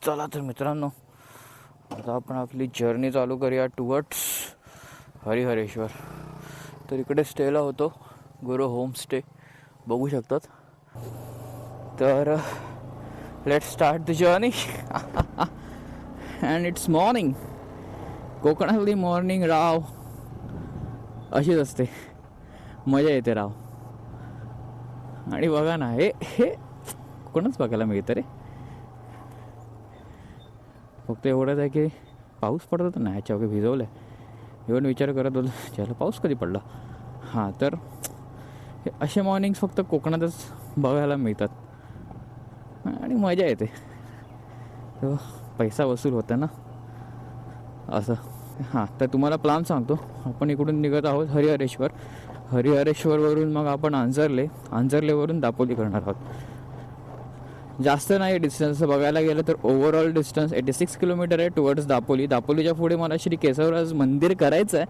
चला तर मित्रांनो, आता आपण आपली जर्नी चालू करूया टुवर्ड्स हरिहरेश्वर. तर इकडे स्टेला होतो, गुरु होम स्टे बघू शकतात. तर let start the journey. And it's morning. कोकणातली मॉर्निंग राव अशीच असते, मजा येते राव. आणि बघा ना, हे हे कोकणच बघायला मिळतं रे. फक्त एवढंच आहे की पाऊस पडत होता ना, ह्याच्या वगैरे भिजवलं आहे. इव्हन विचार करत होतो त्याला पाऊस कधी पडला. हां, तर हे असे मॉर्निंग्स फक्त कोकणातच बघायला मिळतात आणि मजा येते. तर पैसा वसूल होता ना असं. हां, तर तुम्हाला प्लॅन सांगतो. आपण इकडून निघत आहोत हरिहरेश्वर. हरिहरेश्वरवरून मग आपण आंजर्लेवरून दापोली करणार आहोत. जास्त नाही डिस्टन्स बघायला गेलं तर. ओव्हरऑल डिस्टन्स 86 किलोमीटर आहे टुवर्ड्स दापोली. दापोलीच्या पुढे मला श्री केशवराज मंदिर करायचं आहे.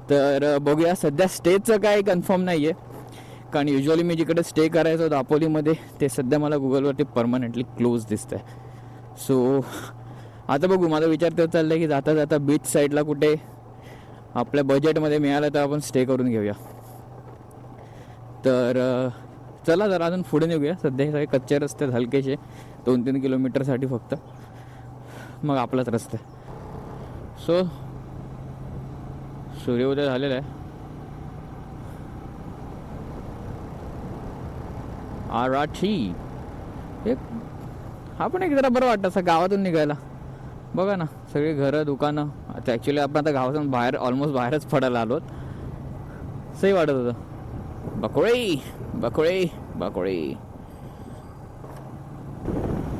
तर बघूया. सध्या स्टेचं काय कन्फर्म नाही आहे, कारण युजली मी जिकडे स्टे करायचो दापोलीमध्ये ते सध्या मला गुगलवरती परमनंटली क्लोज दिसतं आहे. सो आता बघू. माझा विचार तर चालला आहे की जाता जाता बीच साईडला कुठे आपल्या बजेटमध्ये मिळालं तर आपण स्टे करून घेऊया. तर चला जरा अजून पुढे निघूया. सध्या हे सगळे कच्चे रस्ते आहेत, हलकेचे 2-3 किलोमीटरसाठी फक्त, मग आपलाच रस्ता आहे. सो सूर्योदय झालेला आहे. आराठी एक हा पण एक जरा बरं वाटतं असं गावातून निघायला. बघा ना, सगळी घरं दुकानं. आता ॲक्च्युली आपण आता गावातून बाहेर ऑलमोस्ट बाहेरच पडायला आलोत. सही वाटत होतं. बकोळी बकोळी बकोळी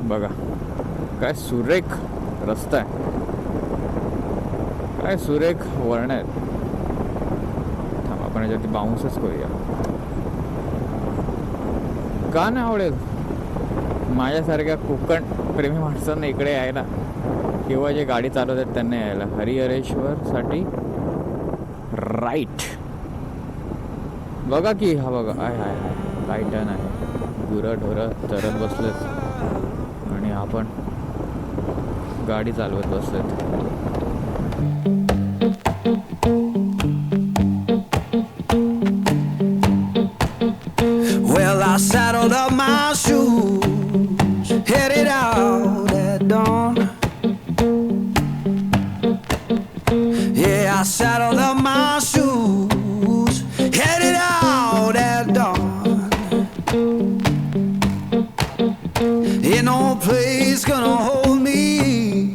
बघा काय सुरेख रस्ता आहे, काय सुरेख वळण आहेत. थांबा, आपण याच्यावरती बाउन्सच करूया. का नाही आवडेल माझ्यासारख्या कोकण प्रेमी माणसांना इकडे यायला, किंवा जे गाडी चालवतात त्यांना यायला. हरिहरेश्वरसाठी राईट. बघा की, हा बघा, आहे हाय हाय काय टन आहे. गुरं ढोरं चरत बसलेत आणि आपण गाडी चालवत बसलेत. Well, I saddled up my shoes, headed out at dawn. Yeah, I saddled up my shoes, headed out at dawn. Ain't no place gonna hold me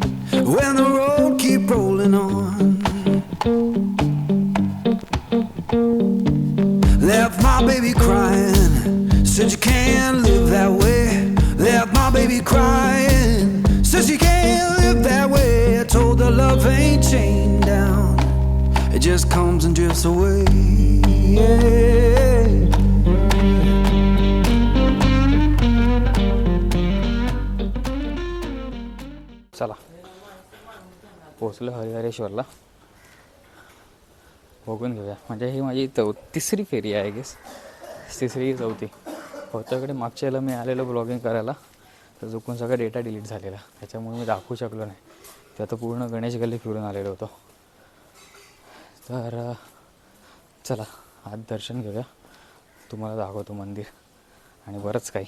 when the road keep rolling on. Left my baby crying, said you can't live that way. Left my baby crying, said she can't live that way. I told her love ain't chained down, it just comes and drifts away. Yeah. चला, पोचलो हरिहरेश्वरला. बघून घेऊया. म्हणजे ही माझी तिसरी फेरी आहे, guess तिसरी चौथी. होत्याकडे मागच्या याला मी आलेलो ब्लॉगिंग करायला, तर चुकून सगळा डेटा डिलीट झालेला, त्याच्यामुळे मी दाखवू शकलो नाही. ते आता पूर्ण गणेश गल्ली फिरून आलेलो होतो. तर चला आज दर्शन घेऊया, तुम्हाला दाखवतो मंदिर आणि बरंच काही.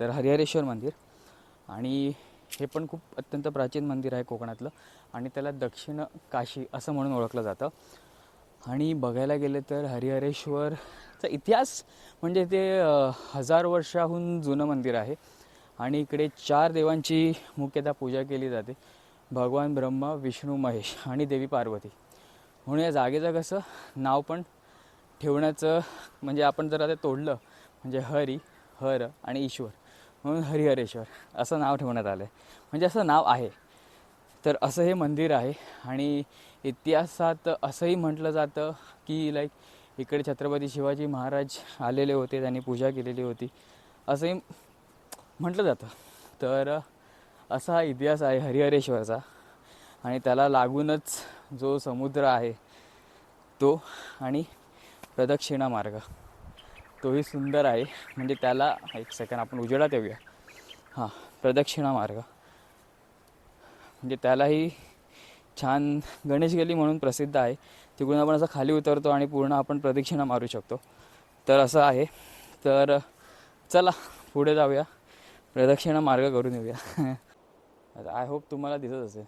तर हरिहरेश्वर मंदिर. आणि हे पण खूप अत्यंत प्राचीन मंदिर आहे कोकणातलं आणि त्याला दक्षिण काशी असं म्हणून ओळखलं जातं. आणि बघायला गेले तर हरिहरेश्वरचा इतिहास म्हणजे ते 1000 वर्षाहून जुनं मंदिर आहे. आणि इकडे 4 देवांची मुख्यतः पूजा केली जाते. भगवान ब्रह्मा, विष्णू, महेश आणि देवी पार्वती. म्हणून या जागेचं कसं नाव पण ठेवण्याचं म्हणजे आपण जर आता तोडलं म्हणजे हरी, हर आणि ईश्वर म्हणून हरिहरेश्वर असं नाव ठेवण्यात आलं आहे. म्हणजे असं नाव आहे. तर असं हे मंदिर आहे. आणि इतिहासात असंही म्हटलं जातं की इकडे छत्रपती शिवाजी महाराज आलेले होते, त्यांनी पूजा केलेली होती असंही म्हटलं जातं. तर असा हा इतिहास आहे हरिहरेश्वरचा. आणि त्याला लागूनच जो समुद्र आहे तो आणि प्रदक्षिणा मार्ग तोही सुंदर आहे. म्हणजे त्याला एक सेकंड आपण उजेडात येऊया. हां, प्रदक्षिणा मार्ग म्हणजे त्यालाही छान गणेश गल्ली म्हणून प्रसिद्ध आहे. तिकडून आपण असं खाली उतरतो आणि पूर्ण आपण प्रदक्षिणा मारू शकतो. तर असं आहे. तर चला पुढे जाऊया, प्रदक्षिणा मार्ग करून येऊया. आय होप तुम्हाला दिसत असेल.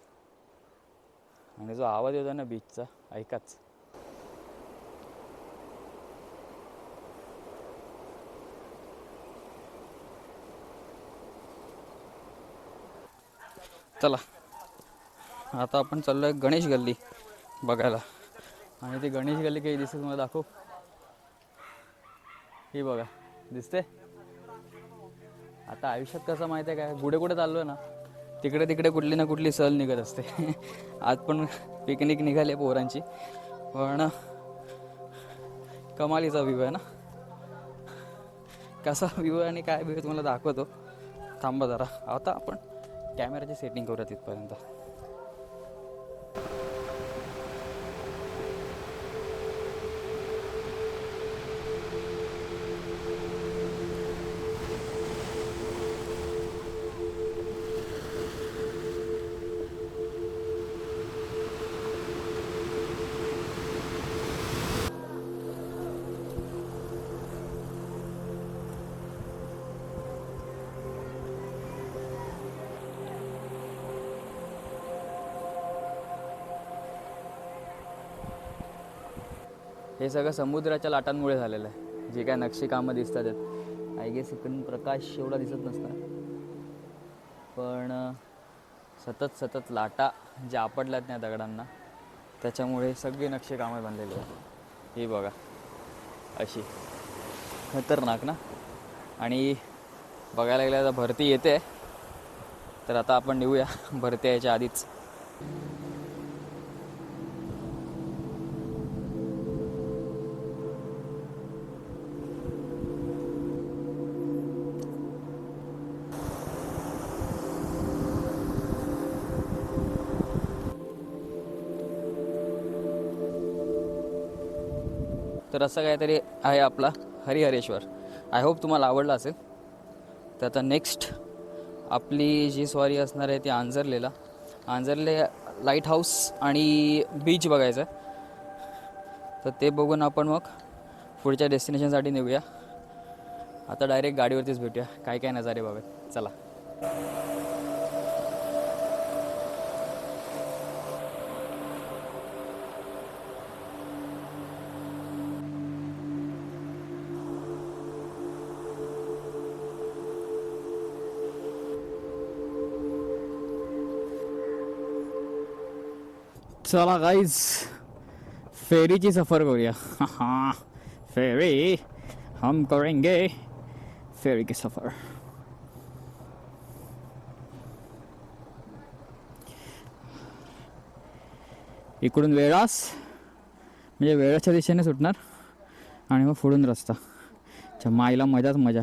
आणि जो आवाज येतो ना बीचचा, ऐकाच. चला आता आपण चाललो आहे गणेश गल्ली बघायला. आणि ती गणेश गल्ली काही दिसते तुम्हाला दाखव. ही बघा दिसते. आता आयुष्यात कसं माहिती आहे काय, कुठे कुठे चाललो आहे ना तिकडे तिकडे कुठली ना कुठली सहल निघत असते. आज पण पिकनिक निघाली पोरांची, पण कमालीचा व्ह्यू आहे ना. कसा व्ह्यू आहे आणि काय व्ह्यू तुम्हाला दाखवतो. थांबा जरा, आता आपण कॅमेराची सेटिंग करूया तिथपर्यंत. हे सगळं समुद्राच्या लाटांमुळे झालेलं आहे. जे काय नक्षीकामं दिसतात आहेत, आय गेस इकडून प्रकाश एवढा दिसत नसणार, पण सतत सतत लाटा ज्या आपडल्यात त्या दगडांना त्याच्यामुळे सगळी नक्षीकामं बनलेली आहेत. ही बघा अशी खतरनाक ना. आणि बघायला गेलं तर भरती येते. तर आता आपण निघूया भरती यायच्या आधीच. तर असं काहीतरी आहे आपला हरिहरेश्वर. आय होप तुम्हाला आवडलं असेल. तर आता नेक्स्ट आपली जी स्वारी असणार आहे ती आंजर्ले लाईट हाऊस आणि बीच बघायचं आहे. तर ते बघून आपण मग पुढच्या डेस्टिनेशनसाठी निघूया. आता डायरेक्ट गाडीवरतीच भेटूया, काय काय नजारे बघत. चला. चला गाइज, फेरीची सफर करूया. हाँ, फेरी हम करेंगे, फेरी की सफर. इकडून वेळास म्हणजे वेळाच्या दिशेने सुटणार आणि मग पुढून रस्ता. माईला मजाच मजा.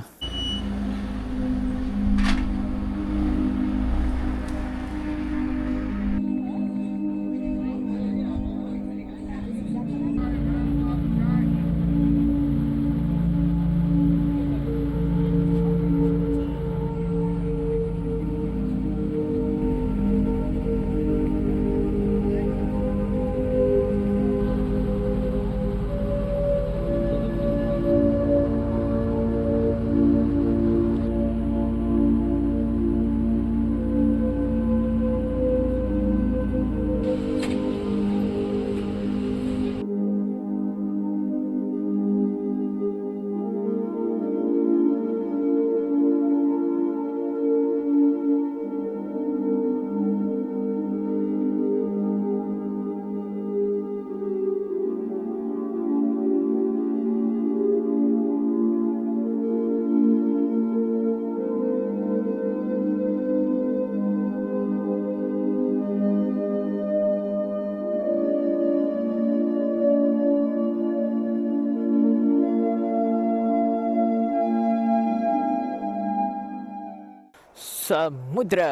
समुद्र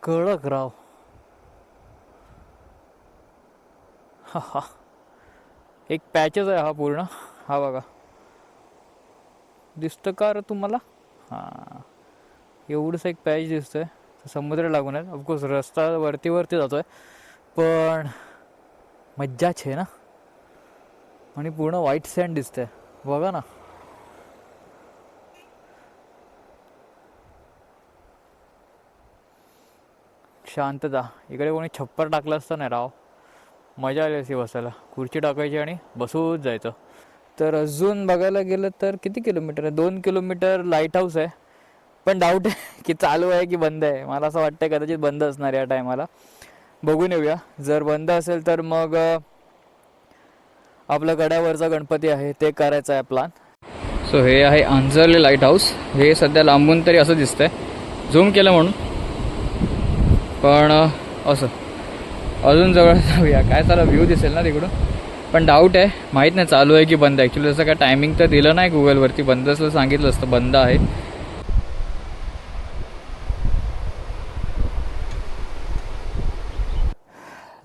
कडक राव. हा हा, एक पॅचच आहे हा पूर्ण. हा बघा, दिसतं का रे तुम्हाला? हां, एवढंच एक पॅच दिसतोय. समुद्र लागून आहे. ऑफकोर्स रस्ता वरती वरती जातोय, पण मज्जाच आहे ना. आणि पूर्ण व्हाईट सँड दिसतंय बघा ना. शांतता. इकडे कोणी छप्पर टाकलं असतं नाही राव, मजा आली असती बसायला. खुर्ची टाकायची आणि बसूच जायचं. तर अजून बघायला गेलं तर किती किलोमीटर आहे? 2 किलोमीटर लाईट हाऊस आहे. पण डाऊट आहे की चालू आहे की बंद आहे. मला असं वाटतं कदाचित बंद असणार या टायमाला. बघून येऊया. जर बंद असेल तर मग आपलं गड्यावरचा गणपती आहे ते करायचं आहे प्लॅन. सो हे आहे अंजरले लाईट हाऊस. हे सध्या लांबून तरी असं दिसतंय, झूम केलं म्हणून. पण असं अजून जवळ जाऊया, काय त्याला व्ह्यू दिसेल ना तिकडून. पण डाऊट आहे, माहीत नाही चालू आहे की बंद आहे. ॲक्च्युली तसं काय टायमिंग तर दिलं नाही गुगलवरती. बंद असलं सांगितलं असतं बंद आहे.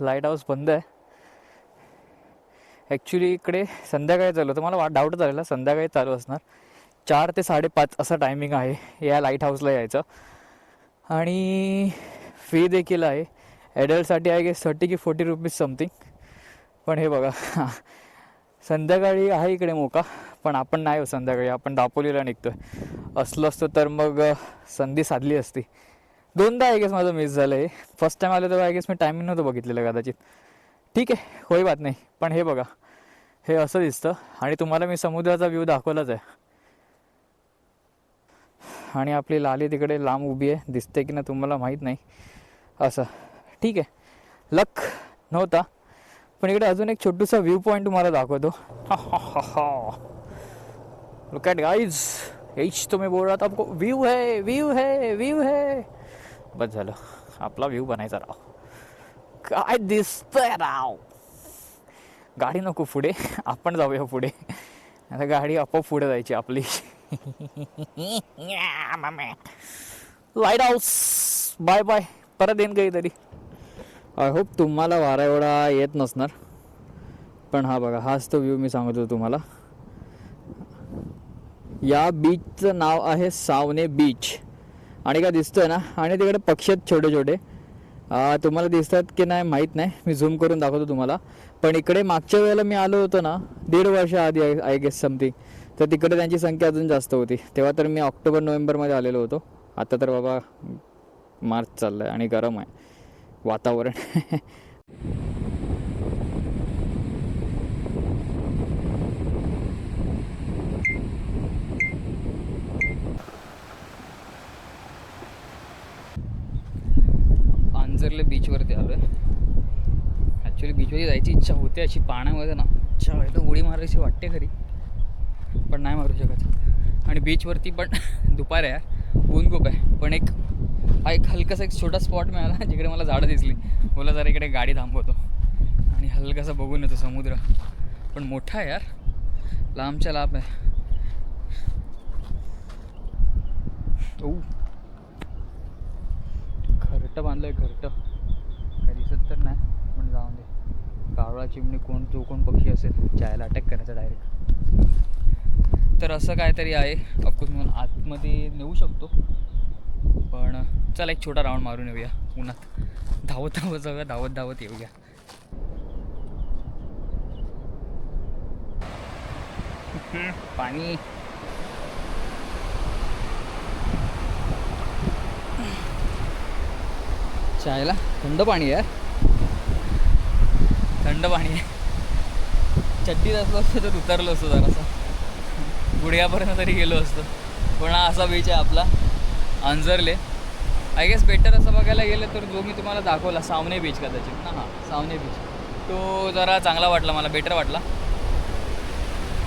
लाईट हाऊस बंद आहे. ॲक्च्युली इकडे संध्याकाळी चालू होतं. मला डाऊट झालेला संध्याकाळी चालू असणार. 4 ते 5:30 असा टायमिंग आहे या लाईट हाऊसला यायचं. आणि फी देखील आहे. ॲडल्टसाठी आहे की 30 की 40 रुपीज समथिंग. पण हे बघा संध्याकाळी आहे इकडे मोका, पण आपण नाही हो संध्याकाळी. आपण दापोलीला निघतो आहे. असलं असतं तर मग संधी साधली असती. 2दा आय गेस माझं मिस झालं आहे. फर्स्ट टाईम आलं तेव्हा आय गेस मी टायमिंग नव्हतं बघितलेलं कदाचित. ठीक आहे, होई बात नाही. पण हे बघा, हे असं दिसतं. आणि तुम्हाला मी समुद्राचा व्ह्यू दाखवलाच आहे. आणि आपली लाली तिकडे लांब उभी आहे, दिसते की नाही तुम्हाला माहीत नाही. असं ठीक आहे, लक नव्हता. पण इकडे अजून एक छोटूसा व्ह्यू पॉईंट तुम्हाला दाखवतो. लुक ॲट गाइज, हेच तो मैं बोल रहा था आपको. व्यू है, व्यू है, व्यू है. बस झालं, आपला व्ह्यू बनायचा राव. काय दिसतंय राव. गाडी नको पुढे, आपण जाऊया पुढे. आता गाडी आपोआप पुढे जायची आपली. Lighthouse bye bye. परत येईन काहीतरी. आय होप तुम्हाला वारा एवढा येत नसणार. पण हा बघा, हाच तो व्ह्यू मी सांगत होतो तुम्हाला. या बीचचं नाव आहे सावने बीच. आणि काय दिसतंय ना, आणि तिकडे पक्षी आहेत छोटे छोटे. तुम्हाला दिसतात की नाही माहीत नाही, मी झूम करून दाखवतो तुम्हाला. पण इकडे मागच्या वेळेला मी आलो होतो ना, 1.5 वर्ष आधी आय गेस समथिंग, तर तिकडे त्यांची संख्या अजून जास्त होती. तेव्हा तर मी ऑक्टोबर नोव्हेंबरमध्ये आलेलो होतो. आता तर बाबा मार्च चाललं आहे आणि गरम आहे वातावरण. अंजरले बीचवरती आलो आहे. ॲक्च्युली बीचवरती जायची इच्छा होते अशी पाण्यामध्ये ना. इच्छा व्हायला उडी मारायची वाटते खरी, पण नाही मारू शकत. आणि बीचवरती पण दुपार आहे यार, ऊन खूप आहे. पण एक हलकासा एक छोटा स्पॉट मिळाला जिकडे मला झाडं दिसली. बोला जरा इकडे गाडी थांबवतो आणि हलकासा बघून येतो समुद्र. पण मोठा आहे यार, लांबच्या लांब आहे. घरटं बांधलं आहे, घरटं काय दिसत तर नाही, पण जाऊन दे. कावळा चिमणी कोण पक्षी असेल, चायला अटॅक करायचा डायरेक्ट. तर असं काहीतरी आहे. ऑफकोर्स मला आतमध्ये नेऊ शकतो, पण चला एक छोटा राऊंड मारून येऊया उन्हात. धावत जाऊया, धावत येऊया. पाणी चायला थंड पाणी आहे, थंड पाणी आहे. चड्डीत असलो असतो तर उतरलो असतो जरासा, गुडघ्यापर्यंत तरी गेलो असतो. पण हा असा बीच आहे आपला अंजरले. आय गेस बेटर असं बघायला गेलं तर जो मी तुम्हाला दाखवला सावने बीच कदाचित ना, हां सावने बीच, तो जरा चांगला वाटला मला, बेटर वाटला.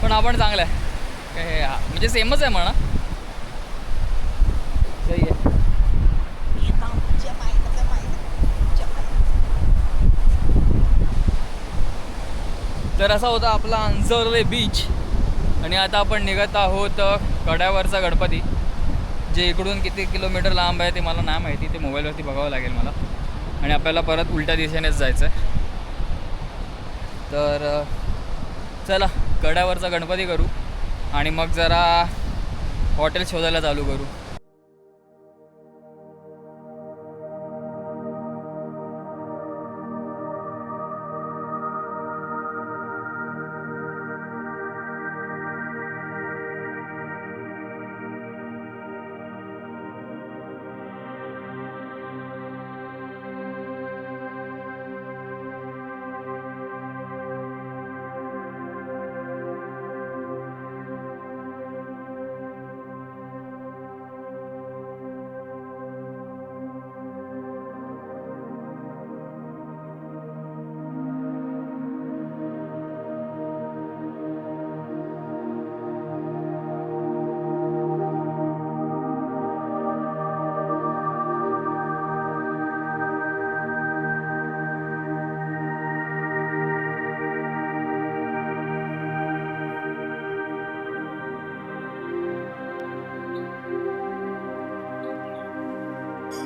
पण हा पण चांगला आहे काय, म्हणजे सेमच आहे म्हणा. सही आहे. तर असा होता आपला अंजरले बीच. आणि आता आपण निघत आहोत कड्यावरचा गणपती. म्हणजे इकडून किती किलोमीटर लांब आहे ते मला नाही माहिती, ते मोबाईलवरती बघावं लागेल मला. आणि आपल्याला परत उलट्या दिशेनेच जायचं आहे. तर चला कड्यावरचा गणपती करू आणि मग जरा हॉटेल शोधायला चालू करू.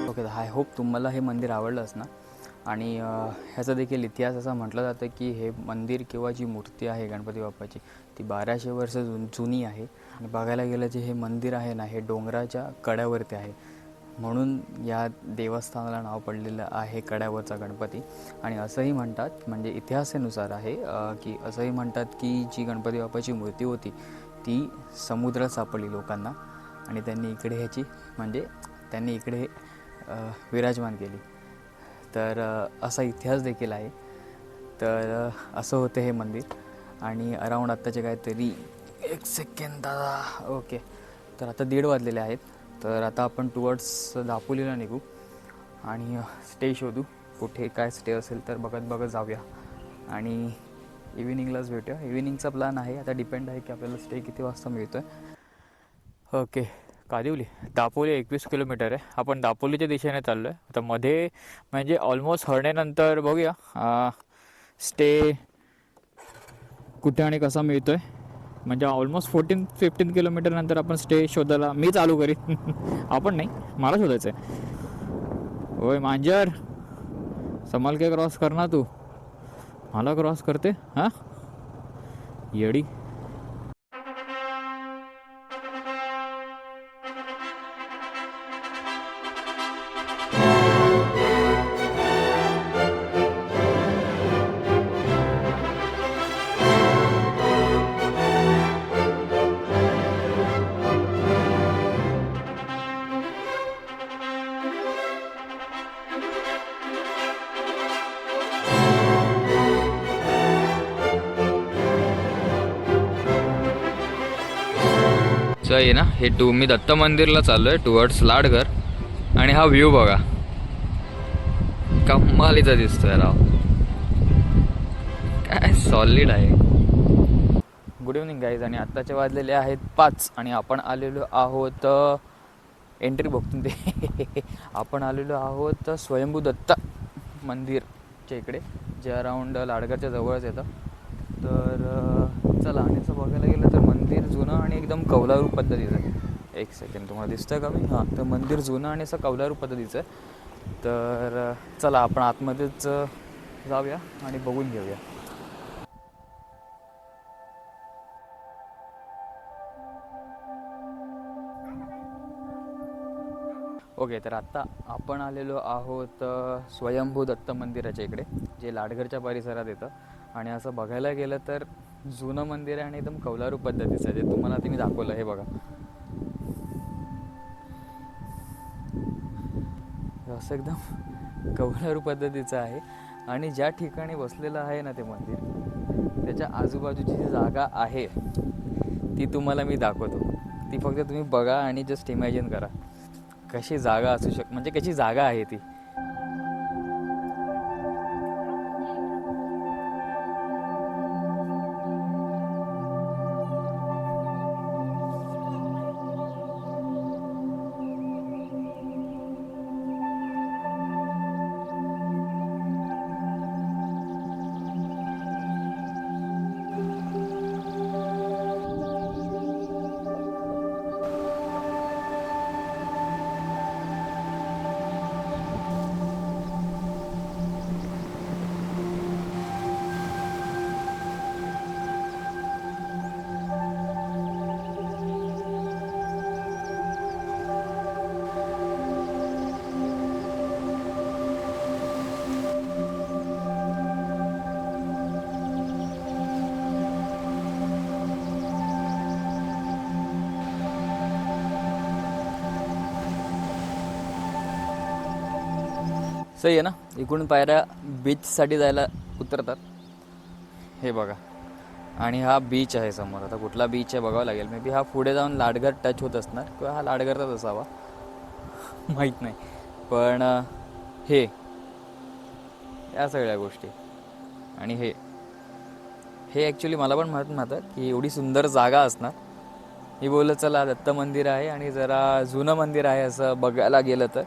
ओके, आय होप तुम्हाला हे मंदिर आवडलंच ना. आणि ह्याचा देखील इतिहास असा म्हटलं जातं की हे मंदिर किंवा जी मूर्ती आहे गणपती बाप्पाची ती 1200 वर्ष जुनी आहे. आणि बघायला गेलं जे हे मंदिर आहे ना हे डोंगराच्या कड्यावरती आहे, म्हणून या देवस्थानाला नाव पडलेलं आहे कड्यावरचा गणपती. आणि असंही म्हणतात, म्हणजे इतिहासानुसार आहे की असंही म्हणतात की जी गणपती बाप्पाची मूर्ती होती ती समुद्रात सापडली लोकांना आणि त्यांनी इकडे ह्याची म्हणजे त्यांनी इकडे विराजमान केली. तर असा इतिहास देखील आहे. तर असं होतं हे मंदिर. आणि अराऊंड आत्ताचे काहीतरी 1 सेकंड दादा. ओके, तर आता 1:30 वाजलेले आहेत. तर आता आपण टुवर्ड्स दापोलीला निघू आणि स्टे शोधू, कुठे काय स्टे असेल तर बघत बघत जाऊया आणि इव्हिनिंगलाच भेटूया. इव्हिनिंगचा प्लॅन आहे, आता डिपेंड आहे की आपल्याला स्टे किती वाजता मिळतो आहे. ओके, कादिवली दापोली 21 किलोमीटर आहे. आपण दापोलीच्या दिशेने चाललो आहे. आता मध्ये म्हणजे ऑलमोस्ट हरण्यानंतर बघूया स्टे कुठे आणि कसा मिळतो आहे. म्हणजे ऑलमोस्ट 14-15 किलोमीटर नंतर आपण स्टे शोधायला मी चालू करीन. आपण नाही, मला शोधायचं आहे. ओय मांजर, संभाल के क्रॉस करना तू, मला क्रॉस करते हां येडी. आहे ना हे मी दत्त मंदिरला चाललो आहे टुवर्ड्स लाडघर. आणि हा व्ह्यू बघा, कमालीचा दिसतोय राव, काय सॉलिड आहे. Good evening guys. आणि आत्ताचे वाजलेले आहेत 5 आणि आपण आलेलो आहोत एंट्री बघतून ते आपण आलेलो आहोत स्वयंभू दत्त मंदिरच्या इकडे, जे अराऊंड लाडघरच्या जवळच येतं. तर चला, आणि असं बघायला गेलं तर मंदिर जुनं आणि एकदम कौलारू पद्धतीचं आहे. 1 सेकंड, तुम्हाला दिसतं का मी? हां, तर मंदिर जुनं आणि असं कौलारू पद्धतीचं आहे. तर चला आपण आतमध्येच जाऊया आणि बघून घेऊया. ओके, तर आत्ता आपण आलेलो आहोत स्वयंभू दत्त मंदिराच्या इकडे, जे लाडघरच्या परिसरात येतं. आणि असं बघायला गेलं तर जुनं मंदिर आहे आणि एकदम कौलारू पद्धतीचं आहे, जे तुम्हाला ते मी दाखवलं. हे बघा, असं एकदम कौलारू पद्धतीचं आहे. आणि ज्या ठिकाणी बसलेलं आहे ना ते मंदिर, त्याच्या आजूबाजूची जी जागा आहे ती तुम्हाला मी दाखवतो. ती फक्त तुम्ही बघा आणि जस्ट इमॅजिन करा कशी जागा असू म्हणजे कशी जागा आहे ती. सही आहे ना. इकडून पायऱ्या बीचसाठी जायला उतरतात. हे बघा, आणि हा बीच आहे समोर. आता कुठला बीच आहे बघावं लागेल. मे बी हा पुढे जाऊन लाडघर टच होत असणार किंवा हा लाडघरचाच असावा, माहीत नाही. पण हे या सगळ्या गोष्टी आणि हे ॲक्च्युली मला पण माहीत नव्हतं की एवढी सुंदर जागा असणार. मी बोललं चला दत्त मंदिर आहे आणि जरा जुनं मंदिर आहे असं बघायला गेलं तर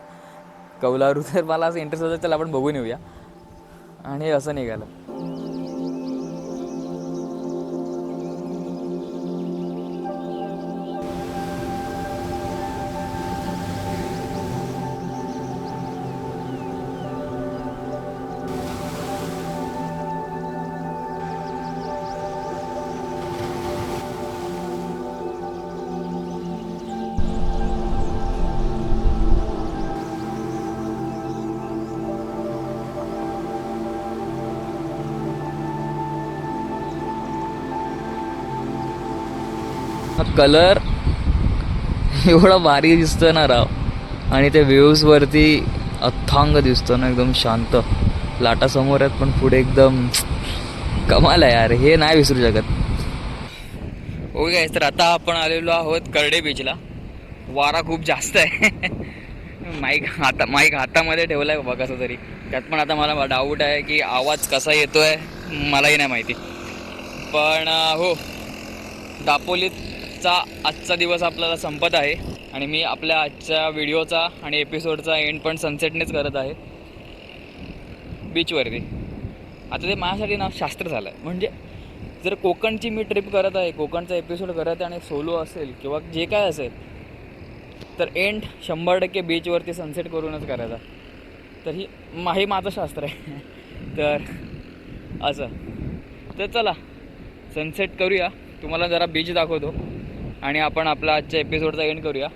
कौलारू, तर मला असं इंटरेस्ट होतं चला आपण बघून येऊया, आणि असं निघालं. हा कलर एवढा भारी दिसतो ना राव, आणि ते व्ह्यूजवरती अथांग दिसतो ना, एकदम शांत. लाटा समोर आहेत पण पुढे एकदम कमाल आहे यार, हे नाही विसरू शकत. ओके, तर आता आपण आलेलो आहोत करडे बीचला. वारा खूप जास्त आहे. माईक हातामध्ये ठेवला आहे बाबा कसं तरी. त्यात पण आता मला डाऊट आहे की आवाज कसा येतोय मलाही नाही माहिती. पण हो, दापोलीचा आजचा दिवस आपल्याला संपत आहे आणि मी आपल्या आजच्या व्हिडिओचा आणि एपिसोडचा एंड पण सनसेटनेच करत आहे बीचवरती. आता ते माझ्यासाठी ना शास्त्र झालं आहे. म्हणजे जर कोकणची मी ट्रिप करत आहे, कोकणचा एपिसोड करत आहे आणि सोलो असेल किंवा जे काय असेल, तर एंड 100% बीचवरती सनसेट करूनच करायचा. तर हे माझं शास्त्र आहे. तर असं, तर चला सनसेट करूया, तुम्हाला जरा बीच दाखवतो आणि आपण आपला आजच्या एपिसोडचा एंड करूया.